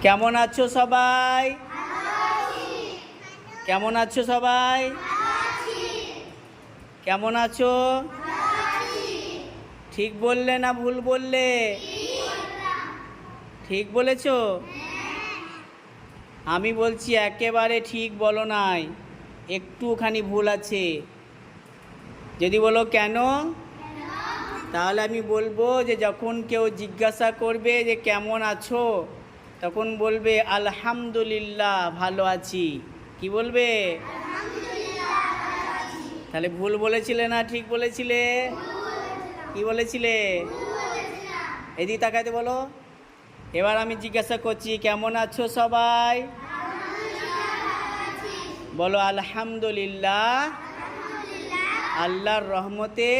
কেমন আছো সবাই? কেমন আছো সবাই? কেমন আছো? ঠিক বললে না ভুল বললে? ঠিক বলেছো? আমি বলছি একেবারে ঠিক বলো নাই, একটুখানি ভুল আছে। যদি বলো কেন, তাহলে আমি বলবো যে যখন কেউ জিজ্ঞাসা করবে যে কেমন আছো, তখন বলবে আলহামদুলিল্লাহ ভালো আছি। কি বলবে? তাহলে ভুল বলেছিলে না ঠিক বলেছিলে? কি বলেছিলে? এদিকে তাকাইতে বলো। এবার আমি জিজ্ঞাসা করছি কেমন আছো সবাই? বলো আলহামদুলিল্লাহ আল্লাহর রহমতে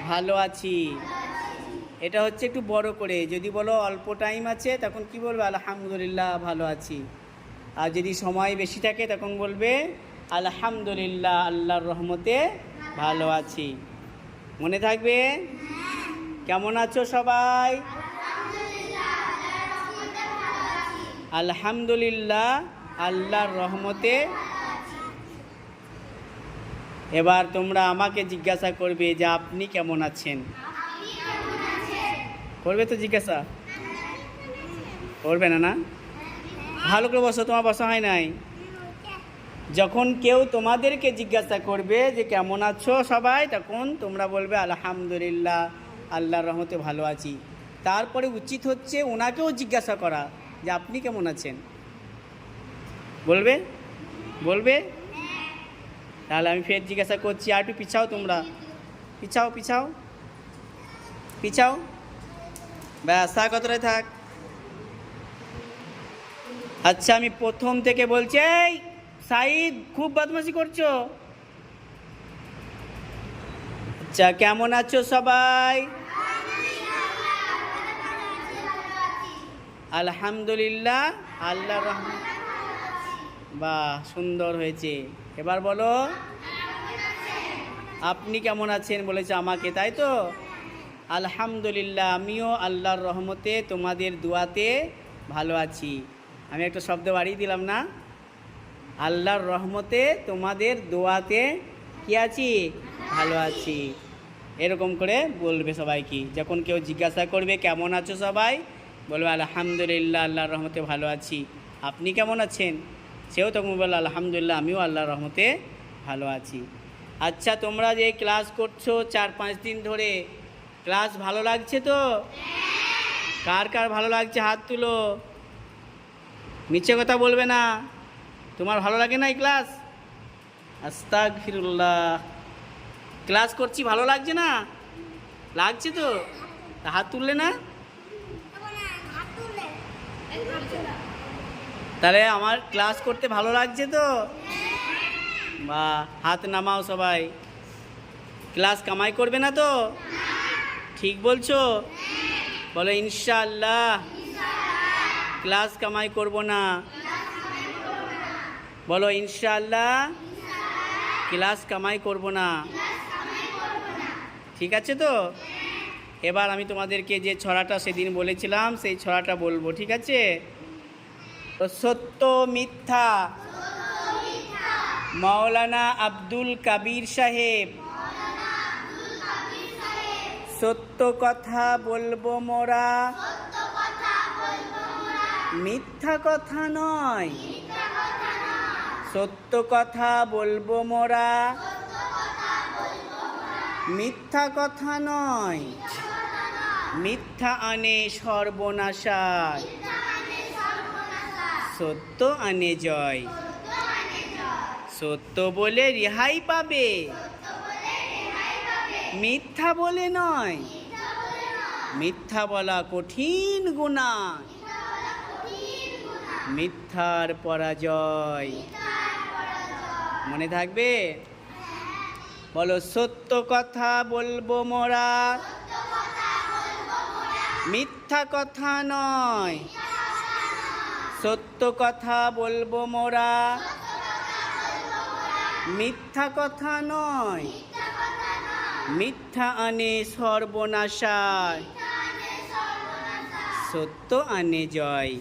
ভালো আছি। এটা হচ্ছে একটু বড় করে। যদি বলো অল্প টাইম আছে তখন কি বলবে? আলহামদুলিল্লাহ ভালো আছি। আর যদি সময় বেশি থাকে তখন বলবে আলহামদুলিল্লাহ আল্লাহর রহমতে ভালো আছি। মনে থাকবে? কেমন আছো সবাই? আলহামদুলিল্লাহ আল্লাহর রহমতে। এবার তোমরা আমাকে জিজ্ঞাসা করবে যে আপনি কেমন আছেন। করবে তো জিজ্ঞাসা? করবে না? না, ভালো করে বসো, তোমার বসা হয় নাই। যখন কেউ তোমাদেরকে জিজ্ঞাসা করবে যে কেমন আছো সবাই, তখন তোমরা বলবে আলহামদুলিল্লাহ আল্লাহর রহমতে ভালো আছি। তারপরে উচিত হচ্ছে ওনাকেও জিজ্ঞাসা করা যে আপনি কেমন আছেন। বলবে? বলবে? তাহলে আমি ফের জিজ্ঞাসা করছি, আর একটু পিছাও, তোমরা পিছাও পিছাও পিছাও। ব্যাস, থাক, কতটাই থাক। আচ্ছা, আমি প্রথম থেকে বলছি। এই সাইদ, খুব বদমাশি করছো। আচ্ছা, কেমন আছো সবাই? আলহামদুলিল্লাহ আল্লাহর রহমত। বাহ, সুন্দর হয়েছে। এবার বলো আপনি কেমন আছেন বলেছে আমাকে, তাই তো? আলহামদুলিল্লাহ আমিও আল্লাহর রহমতে তোমাদের দোয়াতে ভালো আছি। আমি একটা শব্দ বাড়িয়ে দিলাম না? আল্লাহর রহমতে তোমাদের দোয়াতে কি আছি? ভালো আছি। এরকম করে বলবে সবাইকে। যখন কেউ জিজ্ঞাসা করবে কেমন আছো সবাই, বলবে আলহামদুলিল্লাহ আল্লাহর রহমতে ভালো আছি। আপনি কেমন আছেন? সেও তখন বললো আলহামদুলিল্লাহ আমিও আল্লাহর রহমতে ভালো আছি। আচ্ছা, তোমরা যে ক্লাস করছো 4-5 দিন ধরে, ক্লাস ভালো লাগছে তো? কার কার ভালো লাগছে হাত তুলো। মিথ্যে কথা বলবে না। তোমার ভালো লাগে না এই ক্লাস? আস্তাগফিরুল্লাহ। ক্লাস করছি ভালো লাগছে না? লাগছে তো? হাত তুললে না? তাহলে আমার ক্লাস করতে ভালো লাগছে তো? বা হাত নামাও সবাই। ক্লাস কামাই করবে না তো? ঠিক বলছো? বলো ইনশাআল্লাহ ক্লাস কামাই করব না। বলো ইনশাআল্লাহ ক্লাস কামাই করব না। ঠিক আছে তো? এবার আমি তোমাদেরকে যে ছড়াটা সেদিন বলেছিলাম সেই ছড়াটা বলবো, ঠিক আছে? তো সত্য মিথ্যা মাওলানা আব্দুল কাবির সাহেব। সত্য কথা বলবো মোরা, মিথ্যা কথা নয়। সত্য কথা বলবো মোরা, মিথ্যা কথা নয়। মিথ্যা আনে সর্বনাশায়, সত্য আনে জয়। সত্য বলে রেহাই পাবে, মিথ্যা বলে নয়। মিথ্যা বলা কঠিন গুনাহ, মিথ্যার পরাজয়। মনে থাকবে? বলো সত্য কথা বলবো মোরা, মিথ্যা কথা নয়। সত্য কথা বলবো মোরা, মিথ্যা কথা নয়। মিথ্যা আনে সর্বনাশায়, সত্য আনে জয়।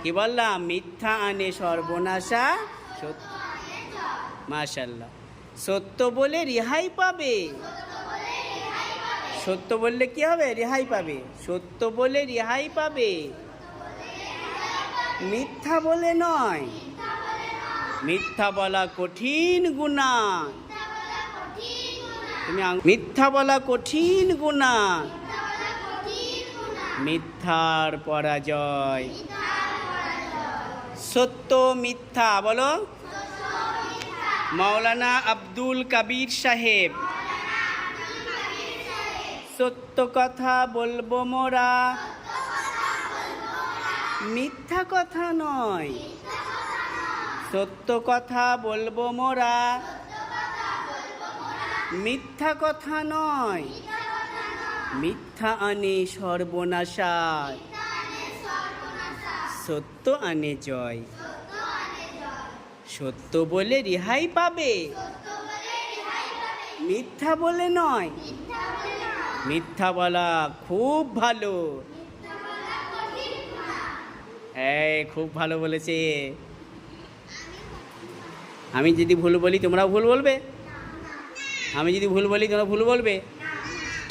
কি বললাম? মিথ্যা আনে সর্বনাশা, সত্য। মাশাআল্লাহ। সত্য বলে রেহাই পাবে। সত্য বললে কি হবে? রেহাই পাবে। সত্য বলে রেহাই পাবে, মিথ্যা বলে নয়। মিথ্যা বলা কঠিন গুনাহ। তুমি মিথ্যা বলা কঠিন গুনাহ। মিথ্যার পরাজয়। সত্য মিথ্যা বলো। মাওলানা আব্দুল কবির সাহেব। সত্য কথা বলবো মোরা, মিথ্যা কথা নয়। সত্য কথা বলবো মোরা, মিথ্যা কথা নয়। মিথ্যা আনে সর্বনাশা, সত্য আনে জয়। সত্য বলে রেহাই পাবে, মিথ্যা বলে নয়। মিথ্যা বলা খুব ভালো। হ্যাঁ, খুব ভালো বলেছে। আমি যদি ভুল বলি তোমরাও ভুল বলবে? আমি যদি ভুল বলি তোমরা ভুল বলবে?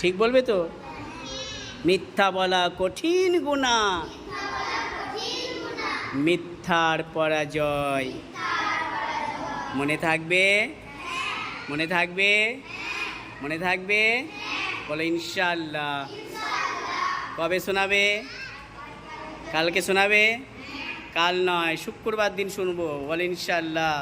ঠিক বলবে তো? মিথ্যা বলা কঠিন গুনাহ, মিথ্যার পরাজয়। মনে থাকবে? মনে থাকবে? মনে থাকবে? বলো ইনশাআল্লাহ। কবে শোনাবে? কালকে শোনাবে? কাল নয়, শুক্রবার দিন শুনবো। বলো ইনশাআল্লাহ।